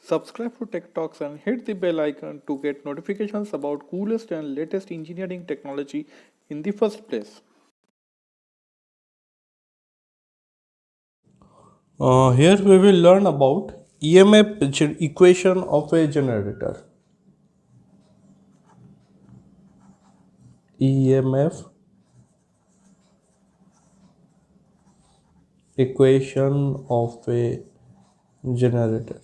Subscribe to Tech Talks and hit the bell icon to get notifications about coolest and latest engineering technology in the first place. Here we will learn about equation of a generator. EMF equation of a generator.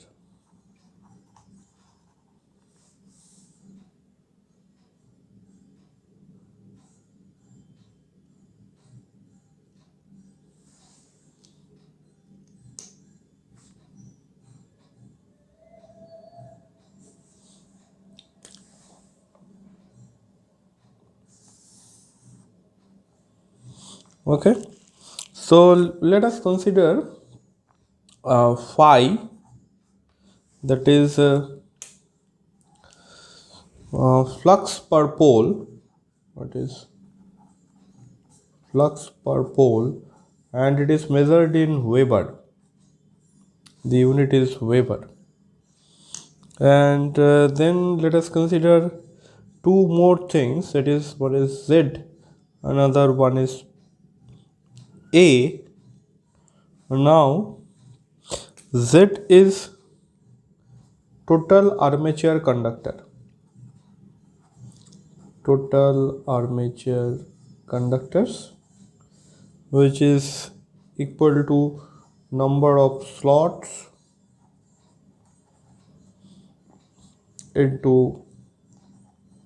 Okay, so let us consider phi, that is flux per pole. What is flux per pole? And it is measured in Weber. The unit is Weber. And then let us consider two more things, that is, one is Z, another one is A. Now Z is total armature conductors, which is equal to number of slots into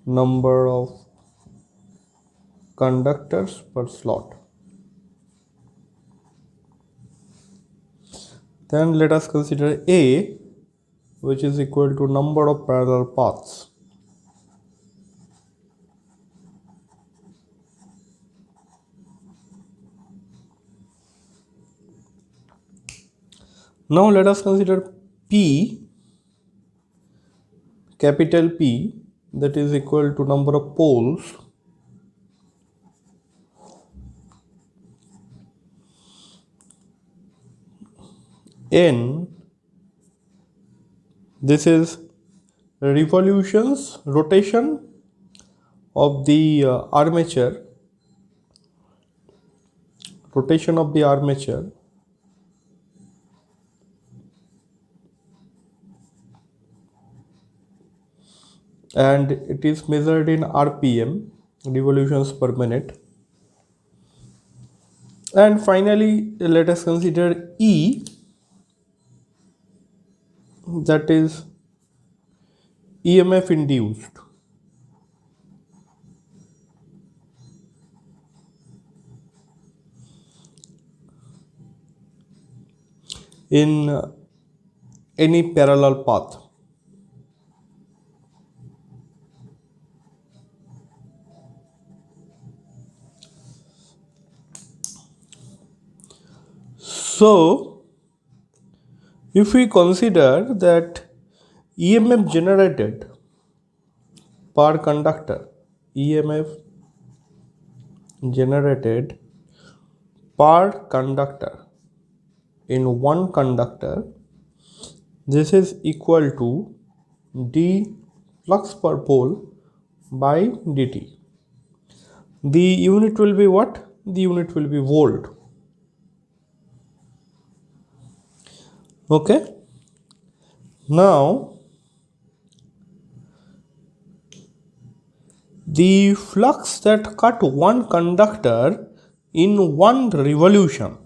number of conductors per slot. Then let us consider A, which is equal to number of parallel paths. Now let us consider P, capital P, that is equal to number of poles N. This is rotation of the armature, and it is measured in RPM, revolutions per minute. And finally, let us consider E, that is EMF induced. In any parallel path. So, if we consider that EMF generated per conductor, EMF generated per conductor in one conductor, this is equal to d flux per pole by dt. The unit will be what? The unit will be volt. Okay. Now, the flux that cut one conductor in one revolution,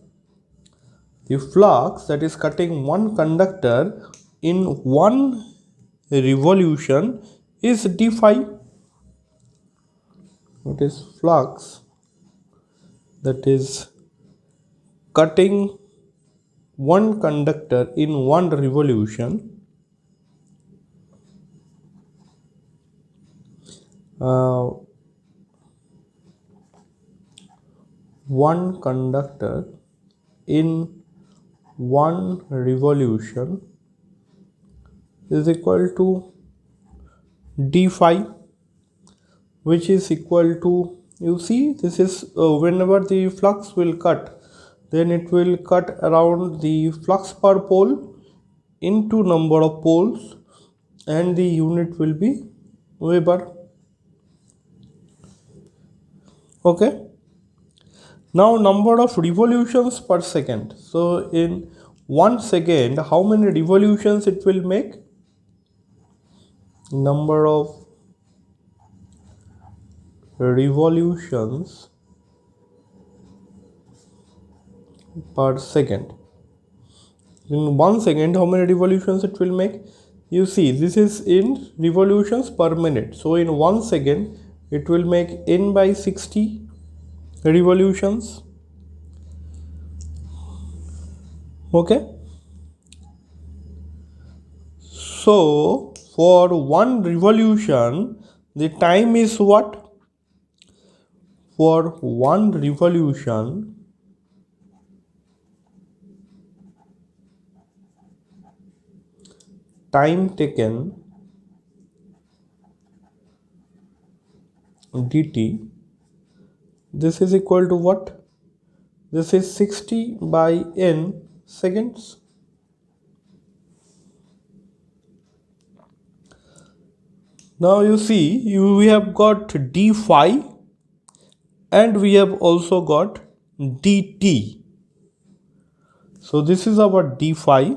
the flux that is cutting one conductor in one revolution is d phi. It is flux that is cutting one conductor in one revolution one conductor in one revolution is equal to d phi, which is equal to, you see, this is whenever the flux will cut, then it will cut around the flux per pole into number of poles and the unit will be Weber. Okay. Now number of revolutions per second. So in 1 second, how many revolutions it will make? Number of revolutions per second. In 1 second, how many revolutions it will make? You see, this is in revolutions per minute. So in 1 second, it will make n by 60 revolutions. Okay. So for one revolution, the time is what? For one revolution, time taken dt, this is equal to what? This is 60 by n seconds. Now you see, we have got d phi and we have also got dt. So this is our d phi.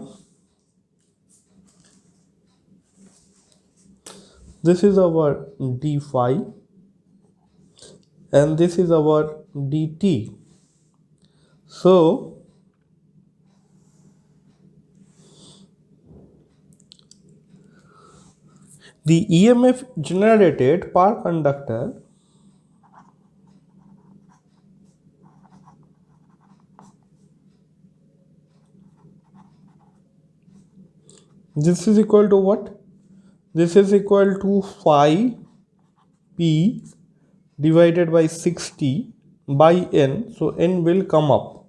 This is our d phi and this is our dt. So the EMF generated per conductor this is equal to what? This is equal to phi p divided by 60 by n. So n will come up.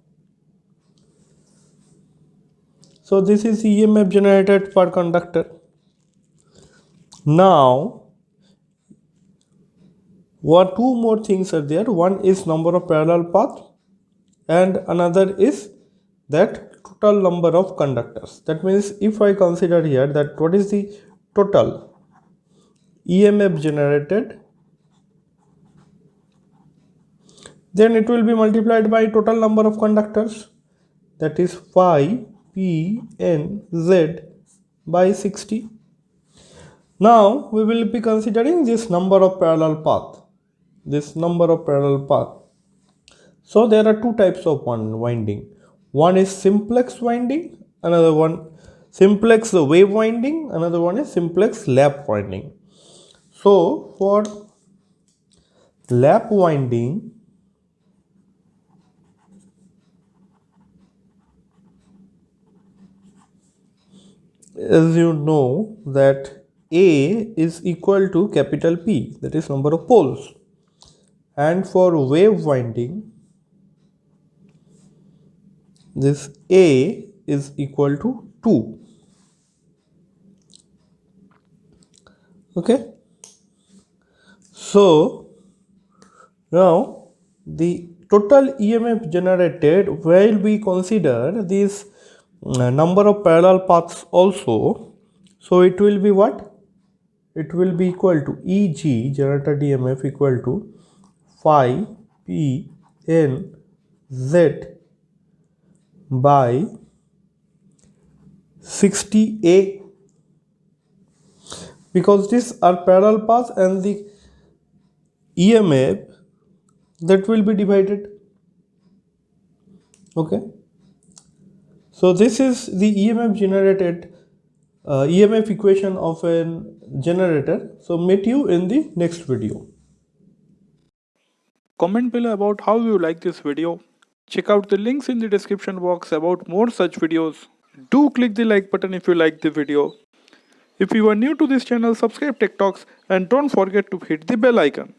So this is EMF generated per conductor. Now, two more things are there. One is number of parallel path and another is that total number of conductors. That means if I consider here that what is the total EMF generated, then it will be multiplied by total number of conductors, that is phi p n z by 60. Now we will be considering this number of parallel path. So there are two types of winding. One is simplex winding, another one simplex wave winding, another one is simplex lap winding. So for lap winding, as you know that A is equal to capital P, that is number of poles, and for wave winding this A is equal to 2. Okay, so now the total EMF generated, while we consider this number of parallel paths also, so it will be what? It will be equal to EG generated EMF equal to phi p n z by 60A, because these are parallel paths and the EMF that will be divided. Okay, so this is the EMF generated EMF equation of a generator. So meet you in the next video. Comment below about how you like this video. Check out the links in the description box about more such videos. Do click the like button if you like the video. If you are new to this channel, subscribe Tech Talks and don't forget to hit the bell icon.